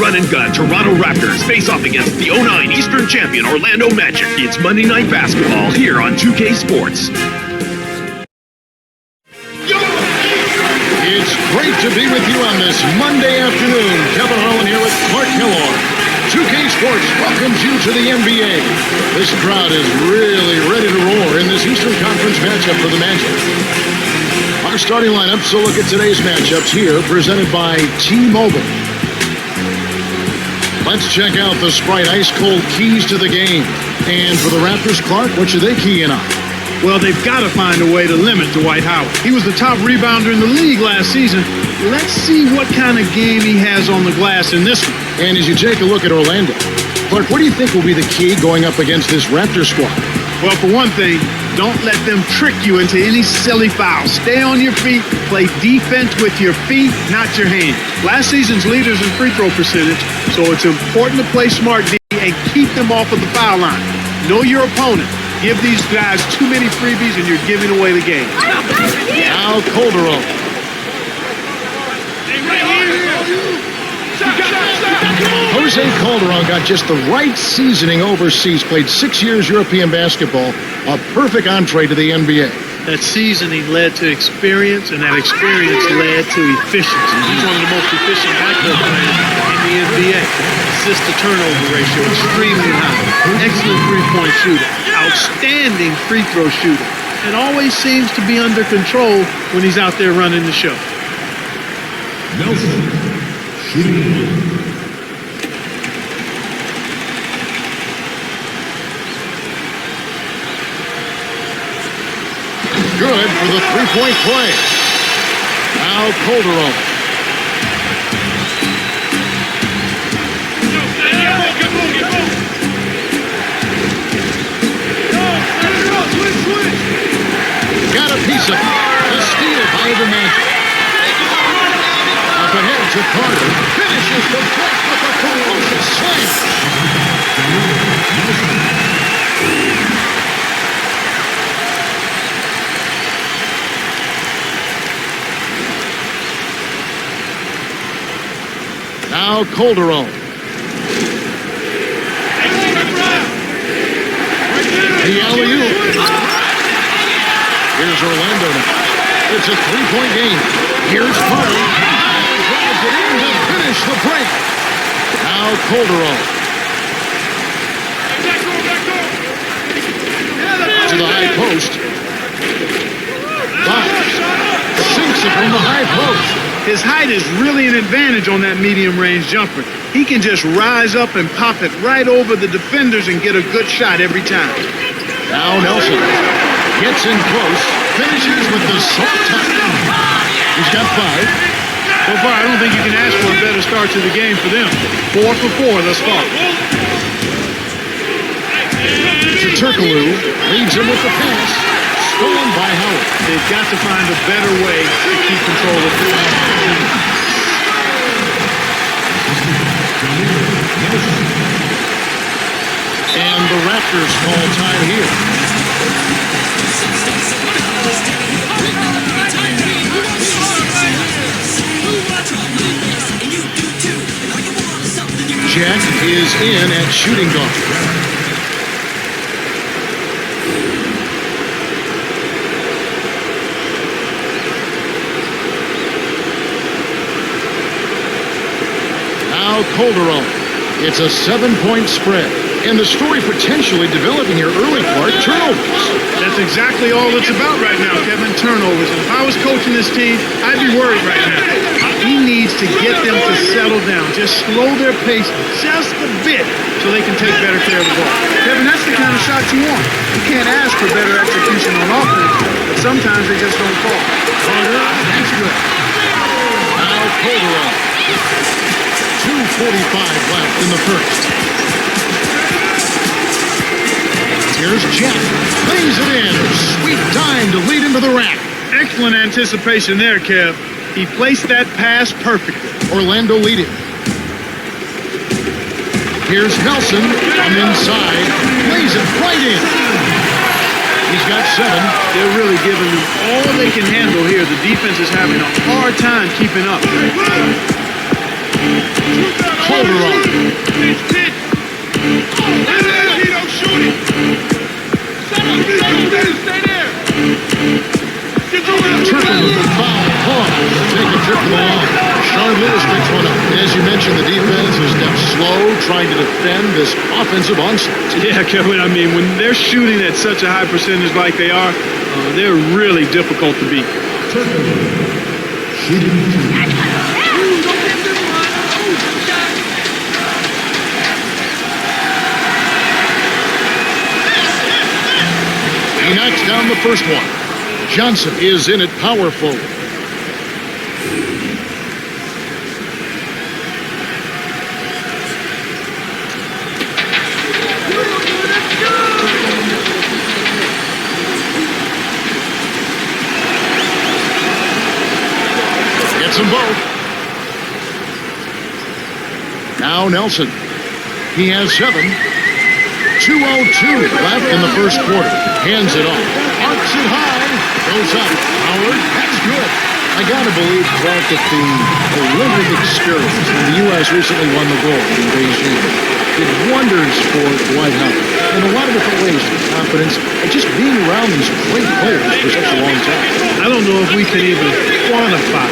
run and gun Toronto Raptors face off against the 09 Eastern champion Orlando Magic. It's Monday Night Basketball here on 2K Sports. It's great to be with you on this Monday afternoon. Kevin Harlan here with Clark Kellogg. 2K Sports welcomes you to the NBA. This crowd is really ready to roar in this Eastern Conference matchup for the Magic. Our starting lineup, so look at today's matchups here, presented by T-Mobile. Let's check out the Sprite ice-cold keys to the game. And for the Raptors, Clark, what should they key in on? Well, they've got to find a way to limit Dwight Howard. He was the top rebounder in the league last season. Let's see what kind of game he has on the glass in this one. And as you take a look at Orlando, Clark, what do you think will be the key going up against this Raptor squad? Well, for one thing, don't let them trick you into any silly fouls. Stay on your feet, play defense with your feet, not your hands. Last season's leaders in free throw percentage, so it's important to play smart D and keep them off of the foul line. Know your opponent. Give these guys too many freebies and you're giving away the game. Now Calderon. Jose Calderon got just the right seasoning overseas, played 6 years European basketball, a perfect entree to the NBA. That seasoning led to experience, and that experience led to efficiency. He's one of the most efficient backcourt players in the NBA. Assist-to-turnover ratio extremely high. Excellent three-point shooter. Outstanding free throw shooter. And always seems to be under control when he's out there running the show. Nelson shooting. Good for the three-point play. Now Calderon. Got a piece of it. The steal by the Magic. Up ahead to Carter. Finishes the block with a ferocious slam. Now Calderon. The alley-oop. Here's Orlando now. It's a three-point game. Here's Carter. Drives it in to finish the break. Now Calderon. To the high post. Dives. Sinks it from the high post. His height is really an advantage on that medium-range jumper. He can just rise up and pop it right over the defenders and get a good shot every time. Now Nelson gets in close, finishes with the soft touch. He's got 5. So far, I don't think you can ask for a better start to the game for them. 4 for 4 thus far. To Turkoglu, leads him with the pass. Stolen by Howard. They've got to find a better way to keep control of the ball. And the Raptors call time here. Jack is in at shooting guard. Calderon. It's a 7-point spread. And the story potentially developing here early, Clark, turnovers. That's exactly all it's about right now, Kevin, turnovers. And if I was coaching this team, I'd be worried right now. He needs to get them to settle down. Just slow their pace just a bit so they can take better care of the ball. Kevin, that's the kind of shot you want. You can't ask for better execution on offense, but sometimes they just don't fall. Carter, that's good. Now Calderon. 2:45 left in the first. Here's Jack. Lays it in. Sweet time to lead into the rack. Excellent anticipation there, Kev. He placed that pass perfectly. Orlando leading. Here's Nelson from inside. Lays it right in. He's got 7. They're really giving them all they can handle here. The defense is having a hard time keeping up. Calderon. Triple with the foul. Take a trip to the line. Sean Lewis picks one up. And as you mentioned, the defense is now slow, trying to defend this offensive onslaught. Yeah, Kevin, I mean, when they're shooting at such a high percentage like they are, they're really difficult to beat. He knocks down the first one. Johnson is in at power forward. Gets them both. Now Nelson. He has 7. 2:02 left in the first quarter. Hands it off. Arcs it high. Goes up. Howard. That's good. I got to believe, Clark, that the Olympic experience, and the U.S. recently won the gold in Beijing, did wonders for Dwight Howard in a lot of different ways. Confidence and just being around these great players for such a long time. I don't know if we can even quantify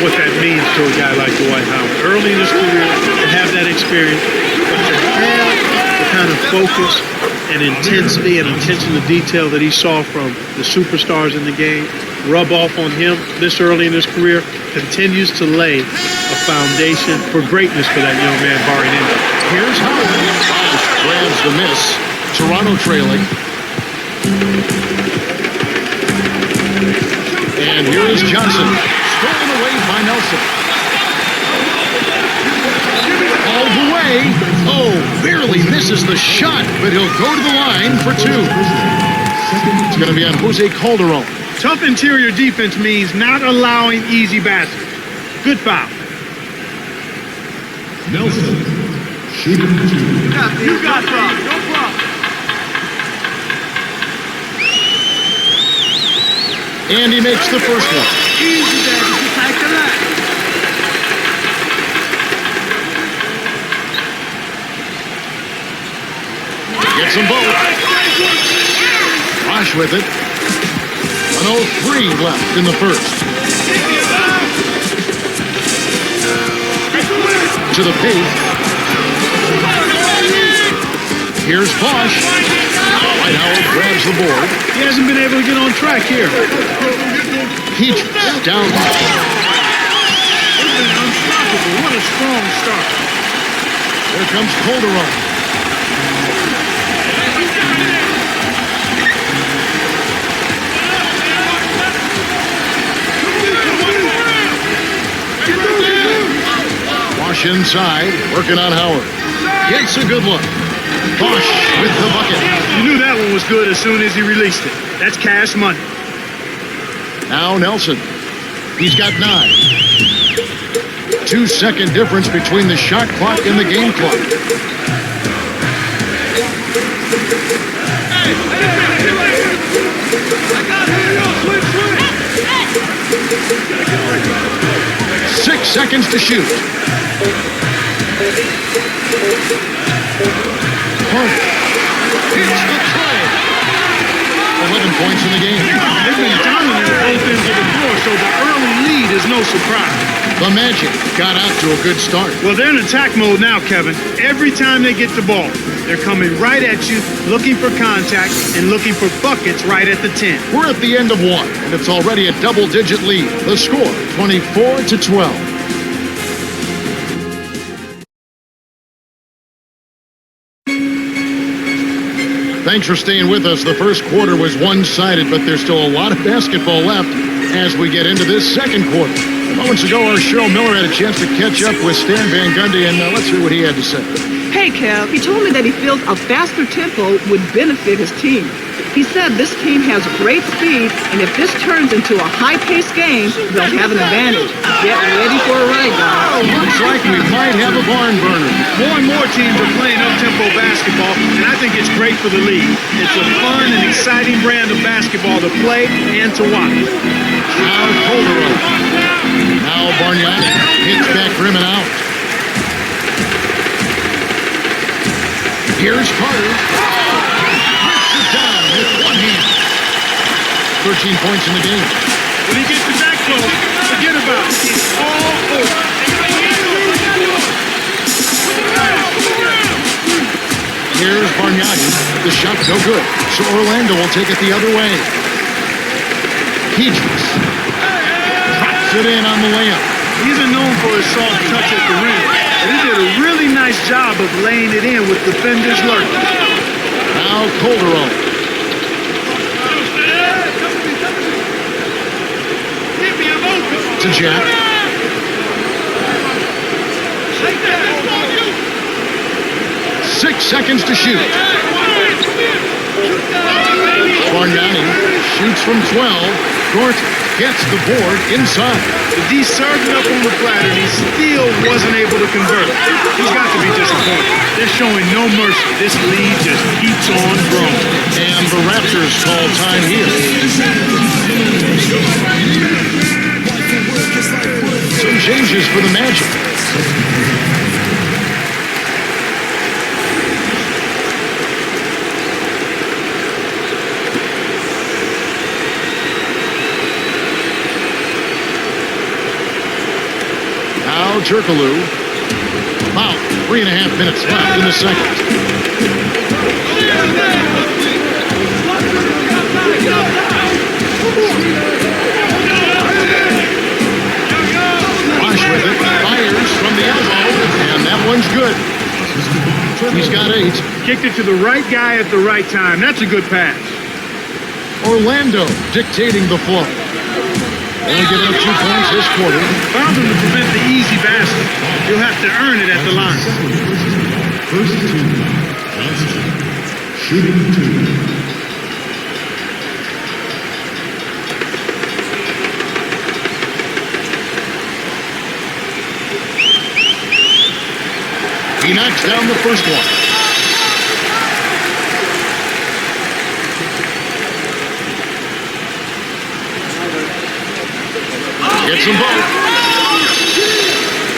what that means to a guy like Dwight Howard. Early in his career, to have that experience, but to have the kind of focus and intensity and attention to detail that he saw from the superstars in the game rub off on him this early in his career continues to lay a foundation for greatness for that young man, barring injury. Here's Howard. Bosch grabs the miss. Toronto trailing. And here is Johnson. Stolen away by Nelson. All the way. Oh, barely misses the shot, but he'll go to the line for 2. It's going to be on Jose Calderon. Tough interior defense means not allowing easy baskets. Good foul. Nelson, shooting 2. You got foul. No problem. And he makes the first one. Easy there. Just attack the line. Gets them both. Bosch with it. 1:03 left in the first. To the paint. Here's Bosch. Dwight Howard grabs the board. He hasn't been able to get on track here. Peach down. Unstoppable. What a strong start. Here comes Calderon. Bosch inside, working on Howard. Gets a good look. Bosch with the bucket. You knew that one was good as soon as he released it. That's cash money. Now Nelson. He's got 9. 2-second difference between the shot clock and the game clock. Six seconds to shoot. Hits the tray. 11 points in the game. They've been dominant at both ends of the floor, so the early lead is no surprise. The Magic got out to a good start. Well, they're in attack mode now, Kevin. Every time they get the ball, they're coming right at you, looking for contact and looking for buckets right at the 10. We're at the end of 1, and it's already a double-digit lead. The score, 24-12. Thanks for staying with us. The first quarter was one-sided, but there's still a lot of basketball left as we get into this second quarter. Moments ago, our Cheryl Miller had a chance to catch up with Stan Van Gundy, and let's hear what he had to say. Hey, Kev, he told me that he feels a faster tempo would benefit his team. He said this team has great speed, and if this turns into a high-paced game, they'll have an advantage. Get ready for a ride, guys. Looks like we might have a barn burner. More and more teams are playing up-tempo basketball, and I think it's great for the league. It's a fun and exciting brand of basketball to play and to watch. Now Calderon. Now Bargnani hits back rim and out. Here's Carter. Rips it down with one hand. 13 points in the game. When he gets to that close, forget about it. It's all over. Here's Bargnani. The shot no good. So Orlando will take it the other way. Hedges drops it in on the layup. He isn't known for his soft touch at the rim, but he did a really nice job of laying it in with defenders lurking. Now Calderon. To Jack. 6 seconds to shoot. Bargnani shoots from 12. Dort gets the board inside. The D served it up on the platter, and he still wasn't able to convert. He's got to be disappointed. They're showing no mercy. This lead just keeps on growing. And the Raptors call time here. Some changes for the Magic. Now Jerkaloo. About 3.5 minutes left in the second. With it, fires from the elbow, and that one's good. He's got 8. Kicked it to the right guy at the right time. That's a good pass. Orlando dictating the flow. Only giving up 2 points this quarter. Found him to prevent the easy basket. You'll have to earn it at the line. First team, Johnson, shooting 2. He knocks down the first one. Gets them both.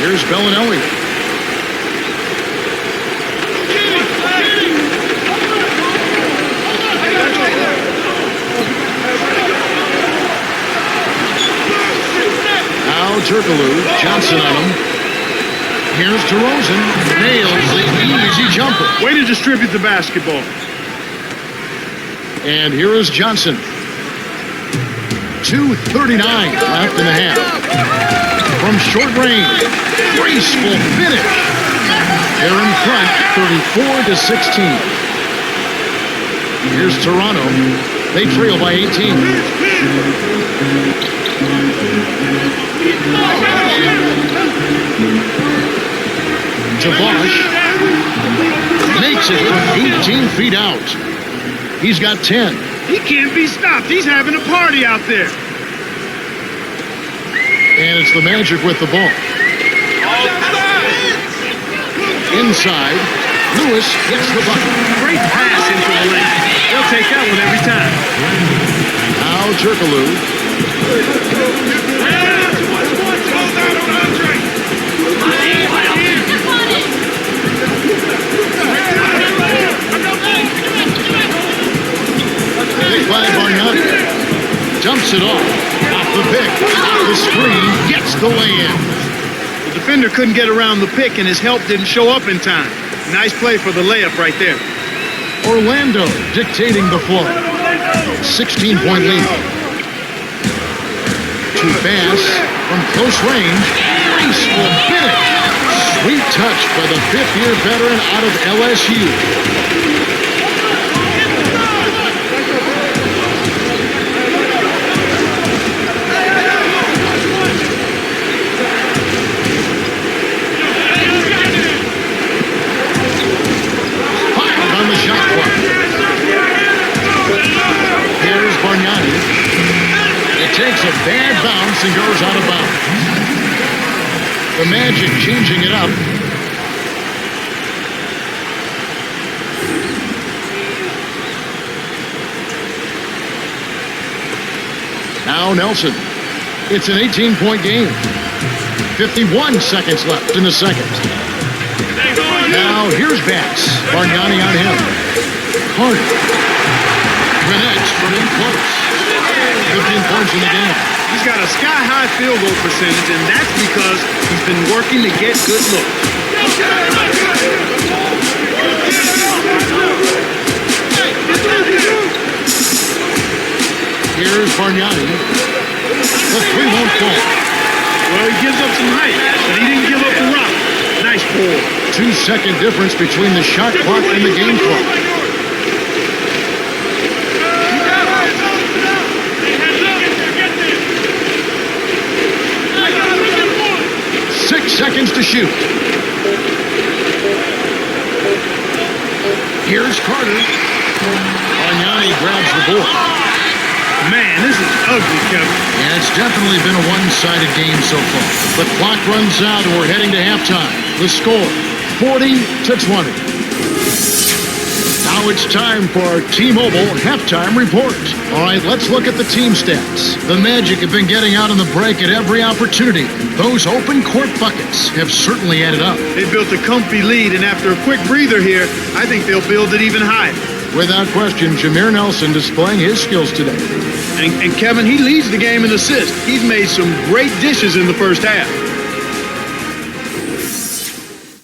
Here's Bellinelli. Now Jerkaloo. Johnson on him. Here's DeRozan. Nails the easy jumper. Way to distribute the basketball. And here is Johnson. 2:39 left in the half. From short range. Graceful finish. They're in front 34-16. Here's Toronto. They trail by 18. Bosch makes it from 18 feet out. He's got 10. He can't be stopped. He's having a party out there. And it's the Magic with the ball. Inside, Lewis hits the bucket. Great pass into the lane. They'll take that one every time. Now Jerkaloo. Big by Bargnani. Dumps it off. Off the pick. Off the screen. Gets the lay-in. The defender couldn't get around the pick, and his help didn't show up in time. Nice play for the layup right there. Orlando dictating the flow. 16-point lead. Too fast from close range. Graceful finish. Sweet touch by the fifth-year veteran out of LSU. On the shot clock. Here's Bargnani. It takes a bad bounce and goes out of bounds. The Magic changing it up. Now Nelson. It's an 18-point game. 51 seconds left in the second. Now here's Bax. Bargnani on him. Carter. Connects from in close. 15 points in the game. He's got a sky-high field goal percentage, and that's because he's been working to get good looks. Here's Bargnani. The three won't fall. Well, he gives up some height, but he didn't give up the rock. Nice pull. 2-second difference between the shot clock and the game clock. Seconds to shoot. Here's Carter. Bargnani grabs the board. Man, this is ugly, Kevin. Yeah, it's definitely been a one-sided game so far. The clock runs out and we're heading to halftime. The score, 40-20. Now it's time for our T-Mobile halftime report. All right, let's look at the team stats. The Magic have been getting out on the break at every opportunity. Those open court buckets have certainly added up. They built a comfy lead, and after a quick breather here, I think they'll build it even higher. Without question, Jameer Nelson displaying his skills today. And Kevin, he leads the game in assists. He's made some great dishes in the first half.